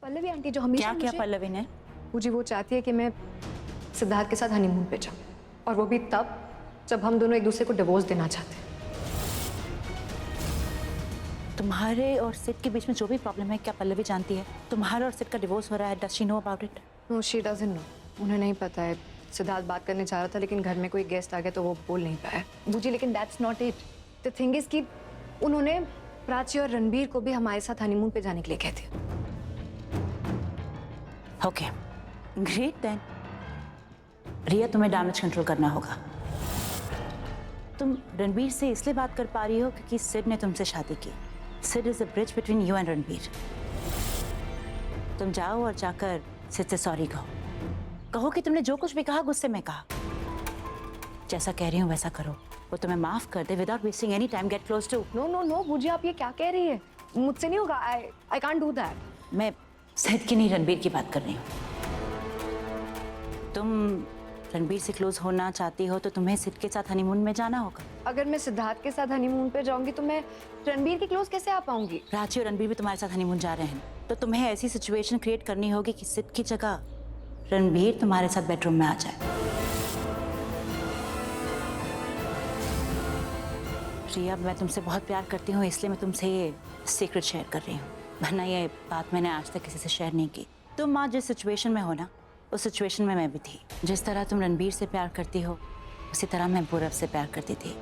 Pallavi aunty जो हमेशा क्या पल्लवी ने? मुझे वो चाहती है कि मैं सिद्धार्थ के साथ हनीमून पे जाऊं, और वो भी तब जब हम दोनों एक दूसरे को डिवोर्स देना चाहते हैं। तुम्हारे और सिड के बीच में जो भी प्रॉब्लम है, क्या पल्लवी जानती है? तुम्हारा और सिड का डिवोर्स हो रहा है, does she know about it? No, she doesn't know. उन्हें नहीं पता है। सिद्धार्थ बात करने चाह रहा था, लेकिन घर में कोई गेस्ट आ गया तो वो बोल नहीं पाया मुझे। लेकिन that's not it. The thing is कि उन्होंने प्राची और रणबीर को भी हमारे साथ हनीमून पे जाने के लिए कहते हैं। Okay, great then. रिया, तुम्हें डैमेज कंट्रोल करना होगा। तुम रणबीर से इसलिए बात कर पा रही हो क्योंकि सिड ने तुमसे शादी की। Sid is the bridge between you and Ranbir. तुम जाओ और जाकर सिड से सॉरी कहो। कहो कि तुमने जो कुछ भी कहा गुस्से में कहा। जैसा कह रही हूँ वैसा करो। वो तुम्हें माफ कर दे without wasting any time. Get close to. No no no, मुझे आप ये क्या कह रही है? मुझसे नहीं होगा। I can't do that. मैं सिड की नहीं, रणबीर की बात कर रही हूँ। तुम रणबीर से क्लोज होना चाहती हो तो तुम्हें सिड के साथ हनीमून में जाना होगा। अगर मैं सिद्धार्थ के साथ हनीमून पे जाऊंगी तो मैं रणबीर के क्लोज कैसे आ पाऊंगी? प्राची और रणबीर भी तुम्हारे साथ हनीमून जा रहे हैं, तो तुम्हें ऐसी सिचुएशन क्रिएट करनी होगी कि सिड की जगह रणबीर तुम्हारे साथ बेडरूम में आ जाए। रिया, मैं तुमसे बहुत प्यार करती हूँ, इसलिए मैं तुमसे ये सीक्रेट शेयर कर रही हूँ, वरना ये बात मैंने आज तक किसी से शेयर नहीं की। तुम आज जिस सिचुएशन में हो ना, उस सिचुएशन में मैं भी थी। जिस तरह तुम रणबीर से प्यार करती हो, उसी तरह मैं पूरब से प्यार करती थी।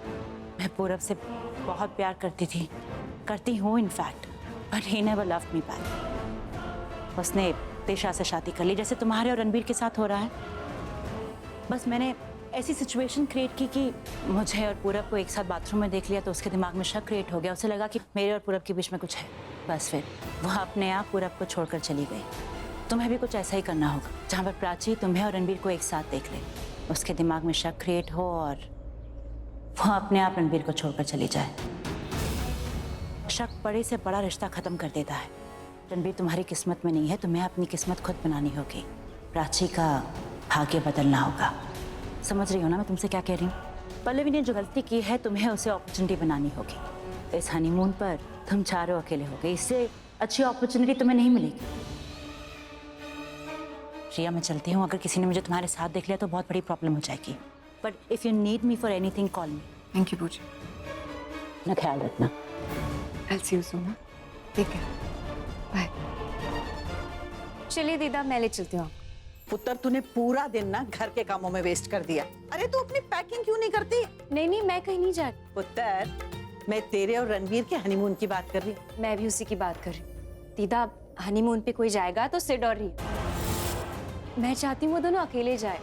मैं पूरब से बहुत प्यार करती थी, करती हूँ in fact, but he never loved me back. उसने तिशा से शादी कर ली, जैसे तुम्हारे और रणबीर के साथ हो रहा है। बस मैंने ऐसी सिचुएशन क्रिएट की कि मुझे और पूरब को एक साथ बाथरूम में देख लिया तो उसके दिमाग में शक क्रिएट हो गया। उसे लगा कि मेरे और पूरब के बीच में कुछ है। बस फिर वह अपने आप पूरब को छोड़कर चली गई। तुम्हें भी कुछ ऐसा ही करना होगा, जहाँ पर प्राची तुम्हें और रणबीर को एक साथ देख ले, उसके दिमाग में शक क्रिएट हो और वह अपने आप रणबीर को छोड़कर चली जाए। शक बड़े से बड़ा रिश्ता खत्म कर देता है। रणबीर तुम्हारी किस्मत में नहीं है, तुम्हें अपनी किस्मत खुद बनानी होगी। प्राची का भाग्य बदलना होगा। समझ रही हो ना मैं तुमसे क्या कह रही हूँ? पल्लवी ने जो गलती की है, तुम्हें उसे अपॉर्चुनिटी बनानी होगी। इस हनीमून पर तुम चारों अकेले हो गए, इससे अच्छी अपॉर्चुनिटी तुम्हें नहीं मिलेगी। रिया, मैं चलती हूँ। अगर किसी ने मुझे तुम्हारे साथ देख लिया तो बहुत बड़ी प्रॉब्लम हो जाएगी। But if you need me for anything, call me. Thank you पूजी। ना ख्याल रखना। I'll see you soon, हाँ? ठीक है, बाय। चलिए दीदा, मैं ले चलती हूँ। पुत्र, तूने पूरा दिन ना घर के कामों में वेस्ट कर दिया। अरे तू अपनी पैकिंग क्यों नहीं करती? नहीं नहीं, मैं कहीं नहीं जा रही। पुत्र, मैं तेरे और रणबीर के हनीमून की बात कर रही हूँ। मैं भी उसी की बात कर रही हूँ। दीदा, हनीमून पे कोई जाएगा तो सिड और रिया। मैं चाहती हूँ वो दोनों अकेले जाए।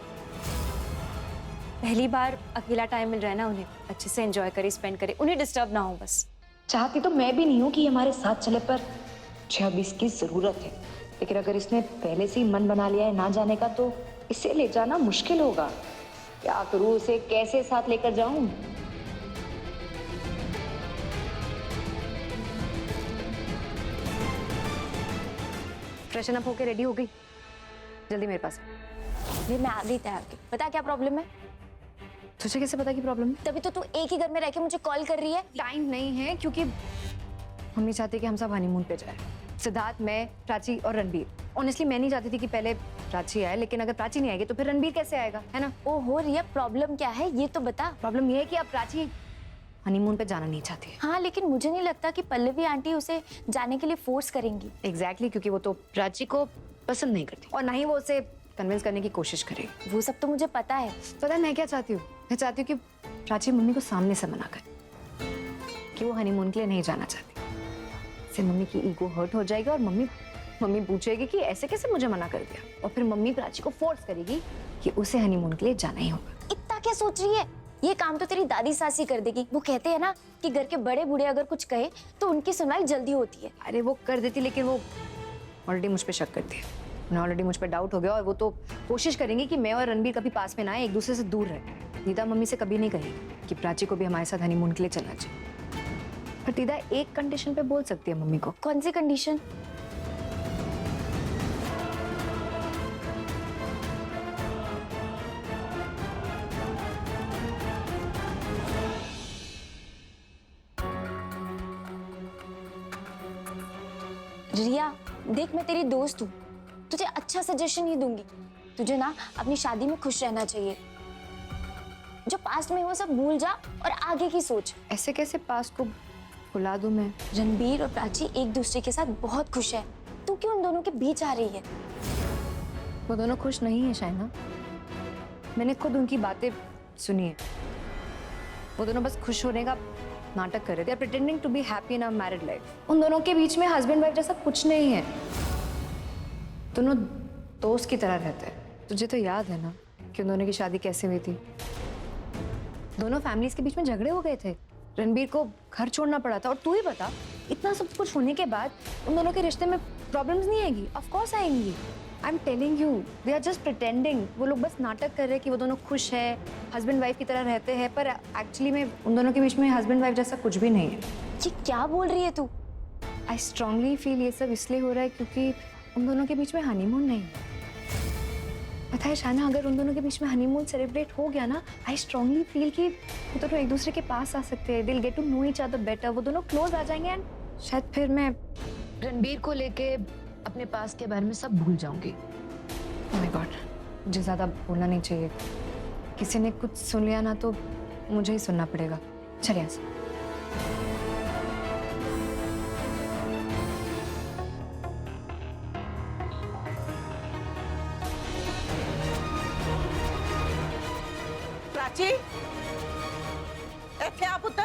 पहली बार अकेला टाइम मिल रहा है ना उन्हें, अच्छे से एंजॉय करे, स्पेंड करे, उन्हें डिस्टर्ब ना हो। बस चाहती तो मैं भी नहीं हूँ कि हमारे साथ चले, पर मुझे अब इसकी जरूरत है। लेकिन अगर इसने पहले से ही मन बना लिया है ना जाने का, तो इसे ले जाना मुश्किल होगा। क्या करूँ, उसे कैसे साथ लेकर जाऊं? फ्रेशन अप होके रेडी हो गई? जल्दी मेरे पास। ये मैं आ गई तैयार के। पता क्या प्रॉब्लम है? तुझे कैसे पता की प्रॉब्लम है? तभी तो तू एक ही घर में रह के मुझे कॉल कर रही है। टाइम नहीं है, क्योंकि मम्मी चाहती है कि हम सब हनीमून पे जाए। सिद्धार्थ, मैं, प्राची और रणबीर। ऑनेस्टली मैं नहीं चाहती थी कि पहले प्राची आए, लेकिन अगर प्राची नहीं आएगी तो फिर रणबीर कैसे आएगा, है ना? ओहो रिया, प्रॉब्लम क्या है ये तो बता। प्रॉब्लम ये है कि अब प्राची हनीमून पे जाना नहीं चाहती है। हाँ, लेकिन मुझे नहीं लगता कि पल्लवी आंटी उसे जाने के लिए फोर्स करेंगी। एग्जैक्टली, क्योंकि वो तो प्राची को पसंद नहीं करती और ना ही वो उसे कन्विंस करने की कोशिश करेगी। वो सब तो मुझे पता है। पता है मैं क्या चाहती हूँ? मैं चाहती हूँ कि प्राची मम्मी को सामने से मना करे कि वो हनीमून के लिए नहीं जाना चाहती। इससे मम्मी की ईगो हर्ट हो जाएगी और मम्मी पूछेगी कि ऐसे कैसे मुझे मना कर दिया, और फिर मम्मी प्राची को फोर्स करेगी कि उसे हनीमून के लिए जाना ही होगा। इतना क्या सोच रही है? ये काम तो तेरी दादी सासी कर देगी। वो कहते हैं ना कि घर के बड़े बूढ़े अगर कुछ कहे तो उनकी सुनवाई जल्दी होती है। अरे वो कर देती, लेकिन वो ऑलरेडी मुझ पे शक करती है। उन्हें ऑलरेडी मुझ पे डाउट हो गया और वो तो कोशिश करेंगे कि मैं और रणबीर कभी पास में ना आए, एक दूसरे से दूर रहे। दीदा मम्मी से कभी नहीं कहेगी कि प्राची को भी हमारे साथ हनीमून के लिए चलना चाहिए। पर दीदा एक कंडीशन पे बोल सकती है मम्मी को। कौन सी कंडीशन? रिया, देख मैं तेरी दोस्त हूँ, तुझे अच्छा सजेशन ही दूंगी। तुझे ना अपनी शादी में खुश रहना चाहिए। जो पास्ट में वो सब भूल जा और आगे की सोच। ऐसे कैसे पास्ट को भुला दूं मैं? रणबीर और प्राची एक दूसरे के साथ बहुत खुश है, तू क्यों उन दोनों के बीच आ रही है? वो दोनों खुश नहीं है शाइना। मैंने खुद उनकी बातें सुनी है। वो दोनों बस खुश होने का नाटक कर रहे थे, pretending to be happy in a married life. उन दोनों के बीच में हस्बैंड वाइफ जैसा कुछ नहीं है। दोनों दोस्त की तरह रहते हैं। तुझे तो याद है ना कि उन दोनों की शादी कैसे हुई थी? दोनों फैमिलीज के बीच में झगड़े हो गए थे। रणबीर को घर छोड़ना पड़ा था। और तू ही बता, इतना सब कुछ होने के बाद उन दोनों के रिश्ते में प्रॉब्लम्स नहीं आएगी? ऑफ कोर्स आएंगी। I am telling you, they are just pretending. वो लोग बस नाटक कर रहे हैं कि वो दोनों खुश है, हस्बैंड वाइफ की तरह रहते हैं, पर एक्चुअली में उन दोनों के बीच में हस्बैंड वाइफ जैसा कुछ भी नहीं है। ये क्या बोल रही है तू? आई स्ट्रांगली फील ये सब इसलिए हो रहा है क्योंकि उन दोनों के बीच में हनीमून नहीं है। पता है शाना, अगर उन दोनों के बीच में हनीमून सेलिब्रेट हो गया ना, आई स्ट्रांगली फील कि वो दोनों एक दूसरे के पास आ सकते हैं। दिल get to know each other better. वो दोनों क्लोज आ जाएंगे एंड शायद फिर मैं रणबीर को लेके अपने पास के बारे में सब भूल जाऊंगी। ओह माय गॉड, मुझे ज्यादा बोलना नहीं चाहिए। किसी ने कुछ सुन लिया ना तो मुझे ही सुनना पड़ेगा। चलिए यहाँ से। प्राची, क्या पुत्र?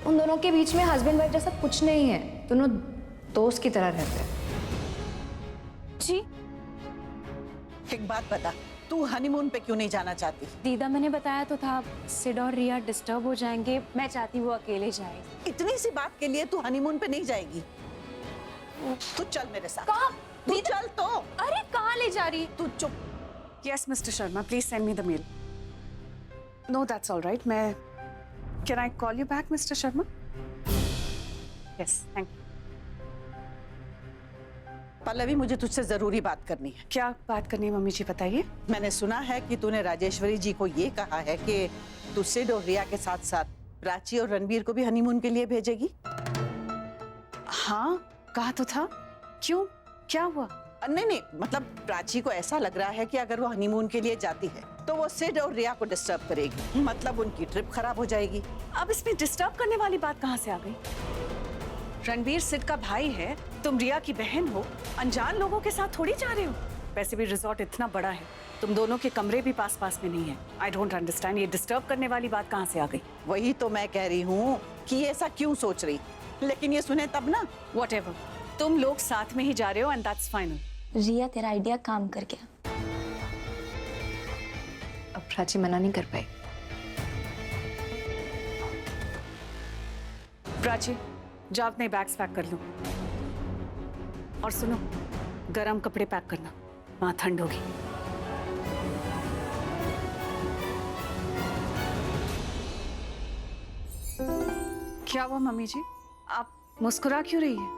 उन दोनों के बीच में हस्बैंड वाइफ जैसा कुछ नहीं है। दोनों दोस्त की तरह रहते हैं। जी एक बात बता, तू हनीमून पे क्यों नहीं जाना चाहती? दीदा, मैंने बताया तो था सिड और रिया डिस्टर्ब हो जाएंगे। मैं चाहती हूँ वो अकेले जाए। इतनी सी बात के लिए तू हनीमून पे नहीं जाएगी? तू चल मेरे साथ। कहाँ? तू चल तो। अरे कहाँ ले जा रही? तू चुप। Yes, Mr. Sharma, please send me the mail. No, that's all right. Can I call you back, Mr. Sharma? Yes, thank you. Pallavi, मुझे तुझसे जरूरी बात करनी है। क्या बात करनी है मम्मी जी, बताइए। मैंने सुना है कि तूने राजेश्वरी जी को ये कहा है कि तू सिड और रिया के साथ साथ प्राची और रणबीर को भी हनीमून के लिए भेजेगी। हाँ, कहा तो था। क्यों, क्या हुआ? नहीं, मतलब प्राची को ऐसा लग रहा है कि अगर वो हनीमून के लिए जाती है तो वो सिड और रिया को डिस्टर्ब करेगी, मतलब उनकी ट्रिप खराब हो जाएगी। अब इसमें डिस्टर्ब करने वाली बात कहाँ से आ गई? रणबीर सिड का भाई है, तुम रिया की बहन हो, अनजान लोगों के साथ थोड़ी जा रहे हो। वैसे भी रिजॉर्ट इतना बड़ा है, तुम दोनों के कमरे भी पास पास में नहीं है। आई डोंट अंडरस्टैंड, ये डिस्टर्ब करने वाली बात कहाँ से आ गई? वही तो मैं कह रही हूँ कि ऐसा क्यों सोच रही, लेकिन ये सुने तब ना। Whatever, तुम लोग साथ में ही जा रहे हो एंड दैट्स फाइनल। रिया, तेरा आइडिया काम कर गया। अब प्राची मना नहीं कर पाई। प्राची, जाओ अपने बैग्स पैक कर लो। और सुनो, गरम कपड़े पैक करना, वहां ठंड होगी। क्या हुआ मम्मी जी, आप मुस्कुरा क्यों रही है?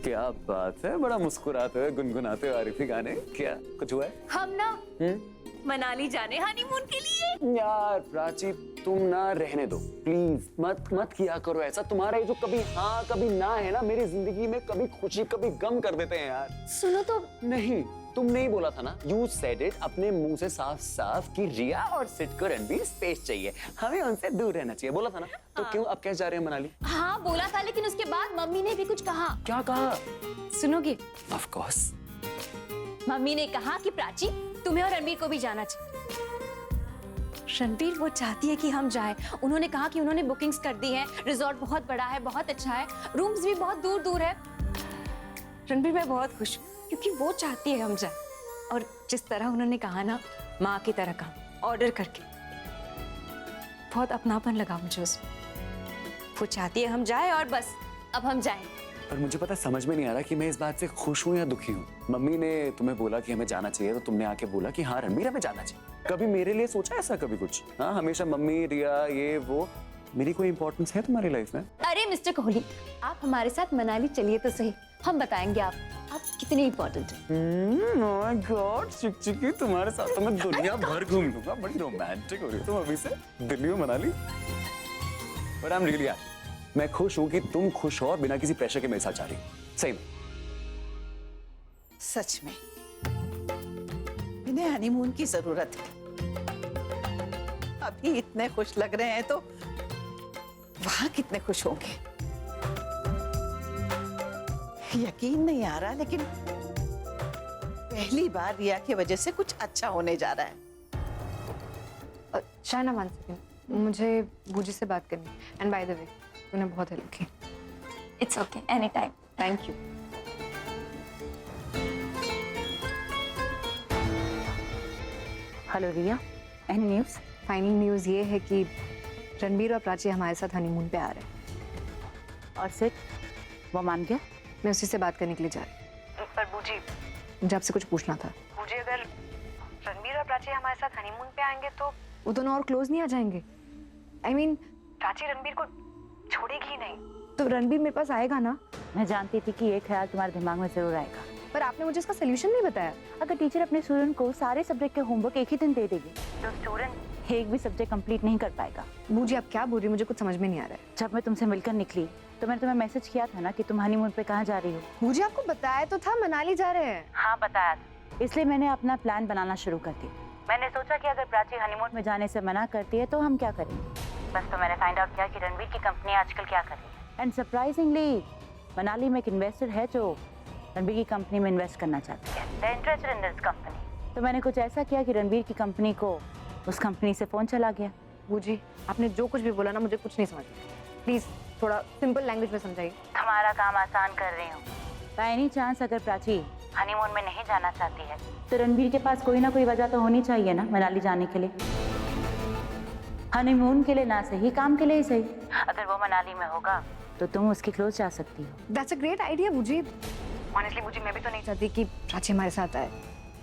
क्या बात है, बड़ा मुस्कुराते हुए गुनगुनाते हुए आरिफी गाने। क्या कुछ हुआ है? हम ना मनाली जाने हनीमून के लिए। यार प्राची, तुम ना रहने दो प्लीज, मत किया करो ऐसा। तुम्हारा ये जो कभी हाँ कभी ना है ना, मेरी जिंदगी में कभी खुशी कभी गम कर देते हैं यार। सुनो तो। नहीं, तुमने ही बोला था ना, यू सेड इट अपने मुंह से साफ साफ कि रिया और सिड को रणबीर स्पेस चाहिए, हमें उनसे दूर रहना चाहिए, बोला था ना। तो क्यों अब कैसे जा रहे हैं मनाली? हाँ बोला था, लेकिन उसके बाद मम्मी ने भी कुछ कहा। क्या कहा? सुनोगे? Of course. मम्मी ने कहा कि प्राची, तुम्हें और रणबीर को भी जाना चाहिए। रणबीर वो चाहती है कि हम जाएं। उन्होंने कहा कि उन्होंने बुकिंग्स कर दी है, रिजॉर्ट बहुत बड़ा है, बहुत अच्छा है, रूम्स भी बहुत दूर दूर है। रणबीर, मैं बहुत खुश हूँ क्योंकि वो चाहती है हम जाएं। और जिस तरह उन्होंने कहा ना, माँ की तरह काम ऑर्डर करके, बहुत अपनापन लगा मुझे उसमें। वो चाहती है हम जाएं और बस अब हम जाएं। पर मुझे पता समझ में नहीं आ रहा कि मैं इस बात से खुश हूँ या दुखी हूँ। मम्मी ने तुम्हें बोला कि हमें जाना चाहिए, तो तुमने आके बोला कि हाँ रणबीर हमें जाना चाहिए। कभी मेरे लिए सोचा ऐसा कभी कुछ? हाँ, हमेशा मम्मी, रिया, ये वो। मेरी कोई इंपॉर्टेंस है तुम्हारी लाइफ में? अरे मिस्टर कोहली, आप हमारे साथ मनाली चलिए तो सही, हम बताएंगे आप कितनी इंपॉर्टेंट है। माय गॉड चिकचिकी, तुम्हारे साथ तो मैं दुनिया भर घूम लूंगा। बड़ी रोमांटिक हो रही हो तुम अभी से, दिल्ली में मना ली। But I am really happy, मैं खुश हूं कि तुम खुश हो और बिना किसी प्रेशर के मेरे साथ जा रही हो। सही में सच में इन्हें हनीमून की जरूरत है। अभी इतने खुश लग रहे हैं तो वहां कितने खुश होंगे। यकीन नहीं आ रहा, लेकिन पहली बार रिया की वजह से कुछ अच्छा होने जा रहा है। शायना वन सेकंड, मुझे बूजी से बात करनी। एंड बाय द वे तूने बहुत हेल्प की। It's okay, any time. Thank you. Hello Riya, any news? Final news ये है कि रणबीर और प्राची हमारे साथ हनीमून पे आ रहे हैं। और सिर्फ वो मान गया? मैं उसी से बात करने के लिए जा रही हूँ। पर बूजी, मुझे आपसे कुछ पूछना था। मुझे अगर रणबीर और प्राची हमारे साथ हनीमून पे आएंगे तो वो दोनों और क्लोज नहीं आ जाएंगे? आई मीन प्राची रणबीर को छोड़ेगी ही नहीं, तो रणबीर मेरे पास आएगा ना? मैं जानती थी कि ये ख्याल तुम्हारे दिमाग में जरूर आएगा, पर आपने मुझे इसका सोल्यूशन नहीं बताया। अगर टीचर अपने स्टूडेंट को सारे सब्जेक्ट के होमवर्क एक ही दिन दे देगी तो स्टूडेंट एक भी सब्जेक्ट कंप्लीट नहीं कर पाएगा। बूजी आप क्या बोल रही हैं? मुझे कुछ समझ में नहीं आ रहा है। जब मैं तुमसे मिलकर निकली तो मैंने तुम्हें मैसेज किया था ना कि तुम हनीमून पे कहाँ जा रही हो। मुझे आपको बताया तो था मनाली जा रहे हैं। हाँ बताया था, इसलिए मैंने अपना प्लान बनाना शुरू कर दिया। मैंने सोचा कि अगर प्राची हनीमून में जाने से मना करती है तो हम क्या करेंगे। बस तो मैंने फाइंड आउट किया कि रणबीर की कंपनी आजकल क्या कर रही है। एंड सरप्राइजिंगली मनाली में एक इन्वेस्टर है जो रणबीर की कंपनी में इन्वेस्ट करना चाहती है। दे इंटरेस्टेड इन दिस कंपनी। तो मैंने कुछ ऐसा किया कि रणबीर की कंपनी को उस कंपनी से फोन चला गया। बूजी आपने जो कुछ भी बोला ना, मुझे कुछ नहीं समझ। प्लीज थोड़ा सिंपल लैंग्वेज में समझाइए। तुम्हारा काम आसान कर रही हूँ। बाय एनी चांस अगर प्राची हनीमून में नहीं जाना चाहती है तो रणबीर के पास कोई ना कोई वजह तो होनी चाहिए ना मनाली जाने के लिए। हनीमून के लिए ना सही, काम के लिए ही सही। अगर वो मनाली में होगा तो तुम उसके क्लोज जा सकती हो। दैट्स अ ग्रेट आइडिया बूजी। ऑनेस्टली बूजी मैं भी तो नहीं चाहती कि प्राची हमारे साथ आए,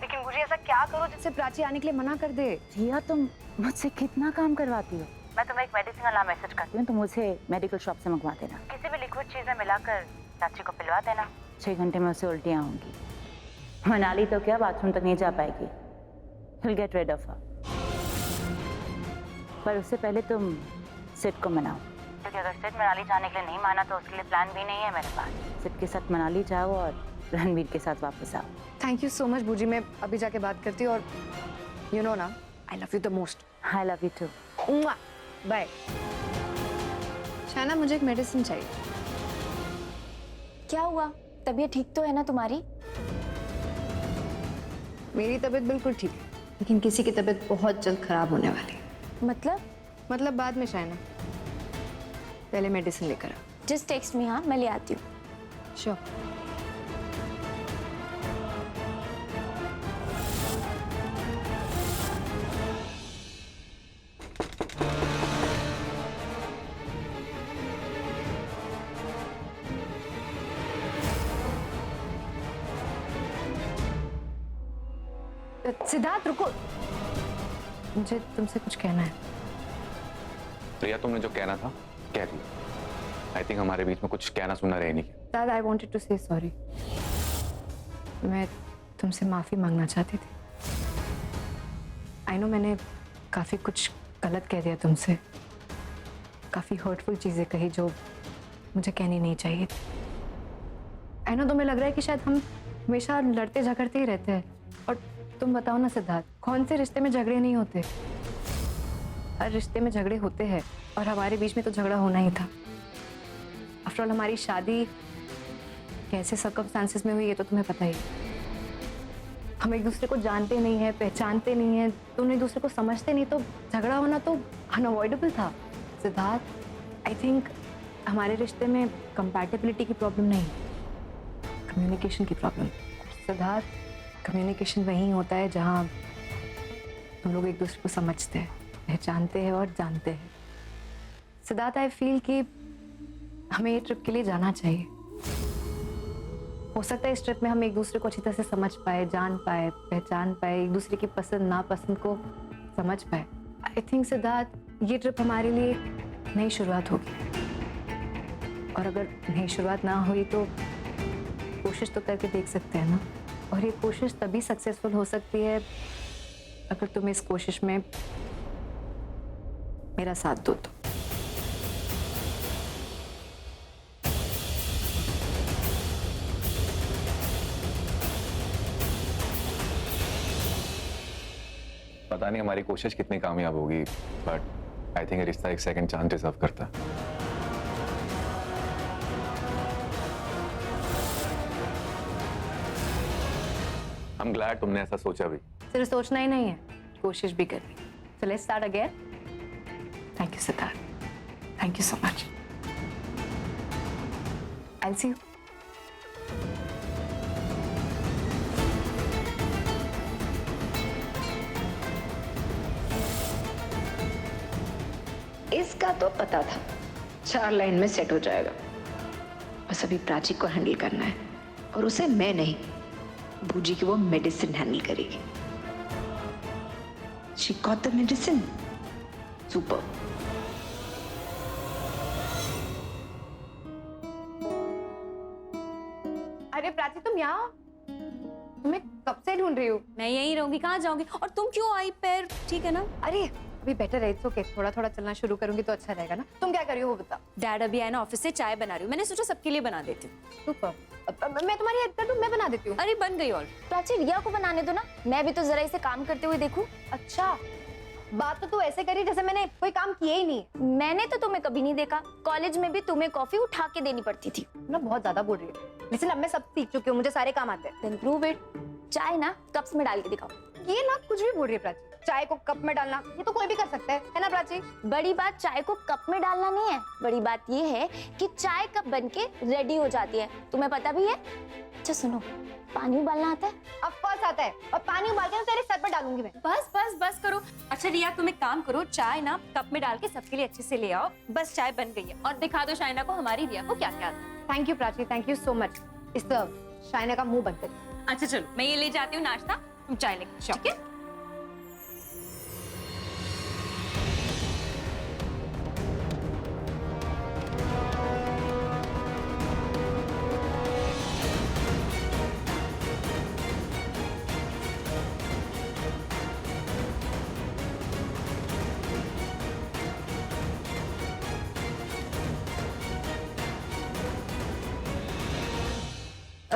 लेकिन बूजी ऐसा क्या करो जिससे प्राची आने के लिए मना कर दे। जिया तुम मुझसे कितना काम करवाती हो। मैं तुम्हें एक मेडिसिन वाला मैसेज करती हूँ, तुम मुझे मेडिकल शॉप से मंगवा देना। किसी भी लिक्विड चीज में मिलाकर प्राची को पिलवा देना। 6 घंटे में उसे उल्टियाँ होंगी। मनाली तो क्या, बाथरूम तक नहीं जा पाएगी। You'll get rid of her। पर उससे पहले तुम सिड को मनाओ, क्योंकि अगर सिड मनाली जाने के लिए नहीं माना तो उसके लिए प्लान भी नहीं है मेरे पास। सिड के साथ मनाली जाओ और रणबीर के साथ वापस आओ। थैंक यू सो मच बूजी, मैं अभी जाके बात करती हूँ। और यू नो ना, I love you the most. I love you too. Bye. Shayna मुझे एक मेडिसिन चाहिए। क्या हुआ? तबीयत ठीक तो है ना तुम्हारी? मेरी तबीयत बिल्कुल ठीक है, लेकिन किसी की तबीयत बहुत जल्द खराब होने वाली है। मतलब बाद में शायना, पहले मेडिसिन लेकर आओ। जस्ट टेक्स्ट मी, हाँ मैं ले आती हूँ। श्योर। सिद्धार्थ रुको, मुझे तुमसे कुछ कहना है। प्रिया तुमने जो कहना था कह दिया। आई थिंक हमारे बीच में कुछ कहना सुनना रह नहीं गया। दादा आई वॉन्टेड टू से सॉरी। मैं तुमसे माफी मांगना चाहती थी। आई नो मैंने काफी कुछ गलत कह दिया तुमसे, काफी हर्टफुल चीजें कही जो मुझे कहनी नहीं चाहिए थी। आई नो तुम्हें लग रहा है कि शायद हम हमेशा लड़ते झगड़ते ही रहते हैं, और तुम बताओ ना सिद्धार्थ, कौन से रिश्ते में झगड़े नहीं होते? हर रिश्ते में झगड़े होते हैं, और हमारे बीच में तो झगड़ा होना ही था। आफ्टर ऑल हमारी शादी कैसे सर्कमस्टांसेस में हुई ये तो तुम्हें पता ही है। हम एक दूसरे को जानते नहीं है, पहचानते नहीं है, दोनों एक दूसरे को समझते नहीं, तो झगड़ा होना तो अनअवॉइडेबल था। सिद्धार्थ आई थिंक हमारे रिश्ते में कंपैटिबिलिटी की प्रॉब्लम नहीं, कम्युनिकेशन की प्रॉब्लम। सिद्धार्थ कम्युनिकेशन वहीं होता है जहाँ हम लोग एक दूसरे को समझते हैं, पहचानते हैं और जानते हैं। सिद्धार्थ आई फील कि हमें ये ट्रिप के लिए जाना चाहिए। हो सकता है इस ट्रिप में हम एक दूसरे को अच्छी तरह से समझ पाए, जान पाए, पहचान पाए, एक दूसरे की पसंद नापसंद को समझ पाए। आई थिंक सिद्धार्थ ये ट्रिप हमारे लिए नई शुरुआत होगी, और अगर नई शुरुआत ना हुई तो कोशिश तो करके देख सकते हैं ना। और ये कोशिश तभी सक्सेसफुल हो सकती है अगर तुम इस कोशिश में मेरा साथ दो तो। पता नहीं हमारी कोशिश कितनी कामयाब होगी, बट आई थिंक रिश्ता एक सेकंड चांस डिजर्व करता है। I'm glad तुमने ऐसा सोचा भी। सिर्फ सोचना ही नहीं है, कोशिश भी करनी। So let's start again. Thank you, Siddharth. Thank you so much. I'll see you. इसका तो पता था 4 लाइन में सेट हो जाएगा। बस अभी प्राची को हैंडल करना है और उसे मैं नहीं, बूजी की वो मेडिसिन हैंडल करेगी। She got the medicine. Super. अरे प्राची तुम यहाँ हो? तुम्हें कब से ढूंढ रही हूँ। मैं यहीं रहूंगी, कहाँ जाऊंगी? और तुम क्यों आई? पैर ठीक है ना? अरे अभी बेटर है, ओके। थोड़ा थोड़ा चलना शुरू करूंगी तो अच्छा रहेगा ना। तुम क्या कर रही हो वो बता। डैड अभी आए ना ऑफिस से, चाय बना रही हूँ। मैंने सोचा सबके लिए बना देती हूँ। सुपर। मैं तुम्हारी हेल्प कर दूं? मैं बना देती हूँ। अरे बन गई। और प्राची रिया को बनाने दो ना, मैं भी तो जरा इसे काम करते हुए देखूं। अच्छा, बात तो तू ऐसे करी जैसे मैंने कोई काम किया ही नहीं। मैंने तो तुम्हें कभी नहीं देखा। कॉलेज में भी तुम्हें कॉफी उठा के देनी पड़ती थी ना। बहुत ज्यादा बोल रही है। लेकिन अब मैं सब सीख चुकी हूँ, मुझे सारे काम आते हैं। Then prove it. चाय ना कप्स में डाल के दिखाओ। ये ना कुछ भी बोल रही है प्राची। चाय को कप में डालना ये तो कोई भी कर सकता है ना प्राची? बड़ी बात चाय को कप में डालना नहीं है, बड़ी बात ये है कि चाय कप बनके रेडी हो जाती है। तुम्हें पता भी है? अच्छा सुनो, पानी उबालना आता है? ऑफ कोर्स आता है, और पानी उबाल के ना तेरे सर पर डालूंगी मैं। बस बस बस करो। अच्छा रिया तुम एक काम करो, चाय ना कप में डाल के सबके लिए अच्छे से ले आओ। बस चाय बन गई है। और दिखा दो शाइना को, हमारी रिया को क्या क्या आता है। Thank you Prachi, thank you so much. इस शाइना का मुंह बंद कर। अच्छा चलो मैं ये ले जाती हूँ नाश्ता, तुम चाय लेके ठीक है?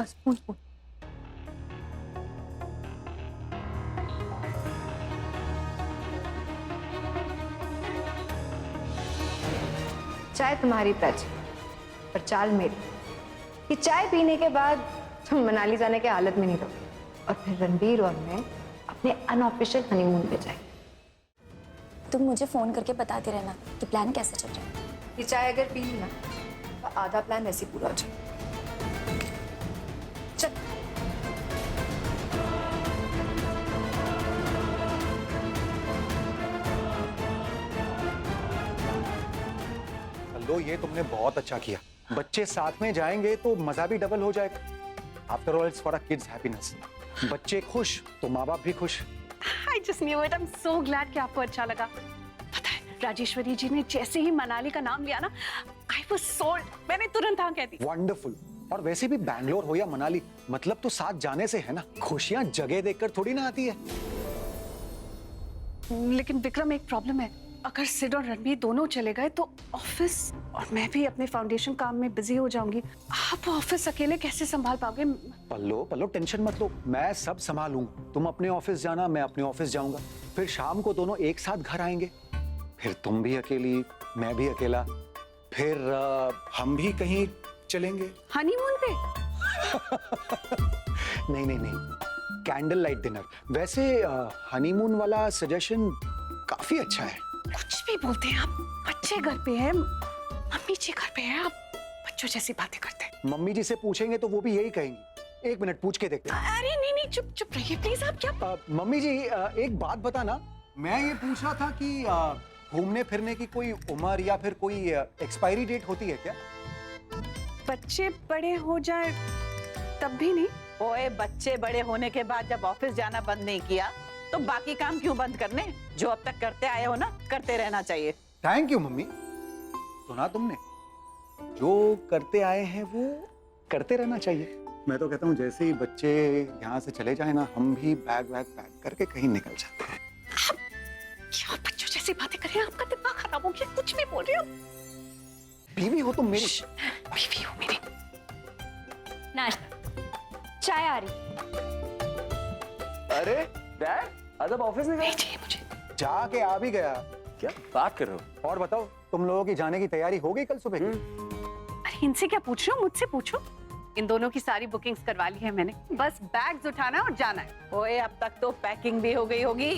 Spoon spoon. चाय तुम्हारी प्राची, पर चाल मेरी। कि चाय पीने के बाद तुम मनाली जाने के हालत में नहीं रहोगे और फिर रणबीर और मैं अपने अनऑफिशियल हनीमून पे जाएंगे। तुम मुझे फोन करके बताते रहना कि प्लान कैसे चल रहा है। ये चाय अगर पी ली ना तो आधा प्लान वैसे ही पूरा हो जाए। चल। लो, ये तुमने बहुत अच्छा किया। बच्चे साथ में जाएंगे तो मजा भी डबल हो जाएगा। After all it's for a kids happiness. बच्चे खुश तो माँ बाप भी खुश। I just knew it. I'm so glad कि आपको अच्छा लगा। पता है राजेश्वरी जी ने जैसे ही मनाली का नाम लिया ना, I was sold. मैंने तुरंत हाँ कह दी। वंडरफुल। और वैसे भी बैंगलोर हो या मनाली, मतलब तो साथ जाने से है ना। खुशियां जगह देखकर थोड़ी ना आती है। लेकिन विक्रम एक प्रॉब्लम है, अगर सिड और रणबीर दोनों चले गए तो ऑफिस और मैं भी अपने फाउंडेशन काम में बिजी हो जाऊंगी। आप ऑफिस अकेले कैसे संभाल पाओगे? पल्लो पल्लो टेंशन मत लो, मैं सब संभालूंगा। तुम अपने ऑफिस जाना, मैं अपने ऑफिस जाऊंगा। फिर शाम को दोनों एक साथ घर आएंगे। फिर तुम भी अकेली, मैं भी अकेला। फिर हम भी कहीं चलेंगे हनीमून पे। नहीं नहीं नहीं, कैंडल लाइट डिनर। वैसे हनीमून वाला सजेशन काफी अच्छा है। कुछ भी बोलते हैं आप, अच्छे घर पे हैं, मम्मी जी घर पे हैं, आप बच्चों जैसी बातें करते हैं। मम्मी जी से पूछेंगे तो वो भी यही कहेंगी। एक मिनट पूछ के देखते हैं। अरे नहीं नहीं, चुप चुप रहिए प्लीज। आप क्या मम्मी जी, एक बात बताना। मैं ये पूछ रहा था कि घूमने फिरने की कोई उम्र या फिर कोई एक्सपायरी डेट होती है क्या? बच्चे बड़े हो जाए तब भी नहीं? ओए, बच्चे बड़े होने के बाद जब ऑफिस जाना बंद नहीं किया तो बाकी काम क्यों बंद करने? जो अब तक करते आए हो ना, करते रहना चाहिए। Thank you mummy. सुना तुमने, जो करते आए हैं वो करते रहना चाहिए। मैं तो कहता हूँ जैसे ही बच्चे यहाँ से चले जाए ना, हम भी बैग वैग पैक करके कहीं निकल जाते हैं। क्या बच्चों जैसी बातें कर रहे हैं? आपका दिमाग खराब हो गया, कुछ भी बोल रहे हो। बीवी हो तुम मेरी। बीवी हो मेरी। नाश्ता, चाय आ रही। अरे डैड, आज आप ऑफिस नहीं गए? चाहिए मुझे। जाके आ भी गया। क्या बात कर रहे हो? और बताओ, तुम लोगों की जाने की तैयारी हो गई कल सुबह की? अरे इनसे क्या पूछ रहे हो, मुझसे पूछो। इन दोनों की सारी बुकिंग्स करवा ली है मैंने, बस बैग्स उठाना है और जाना है। ओए, अब तक तो पैकिंग भी हो गई होगी।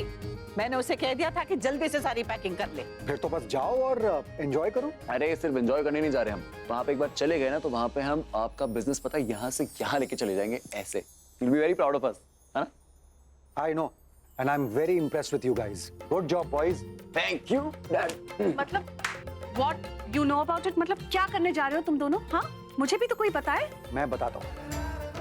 मैंने उसे कह दिया था कि जल्दी से सारी पैकिंग कर ले। फिर तो बस जाओ और एंजॉय करो। अरे सिर्फ एंजॉय करने नहीं जा रहे हम, वहां पे एक बार चले गए ना तो वहां पे हम आपका बिजनेस पता है यहाँ से यहाँ लेके चले जाएंगे ऐसे। You'll be very proud of us, है ना? I know, and I'm very impressed with you guys. Good job, boys. Thank you, Dad. मतलब what you know about it? मतलब क्या करने जा रहे हो तुम दोनों? हाँ, मुझे भी तो कोई बताए। मैं बताता हूँ।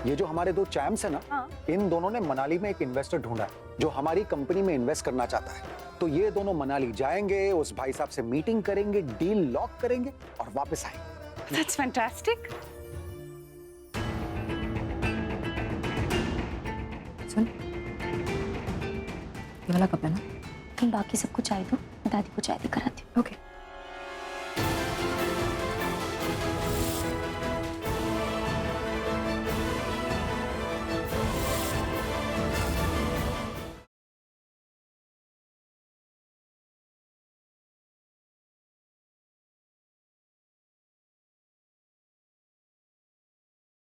ये जो हमारे दो चैम्प्स है ना, हाँ। इन दोनों ने मनाली में एक इन्वेस्टर ढूंढा है जो हमारी कंपनी में इन्वेस्ट करना चाहता है। तो ये दोनों मनाली जाएंगे, उस भाई साहब से मीटिंग करेंगे, डील लॉक करेंगे और वापस आएंगे। That's fantastic. सुन, ये वाला कप है ना? तुम बाकी सबको चाय दो, मैं दादी को चाय दे कर आती हूँ। ओके।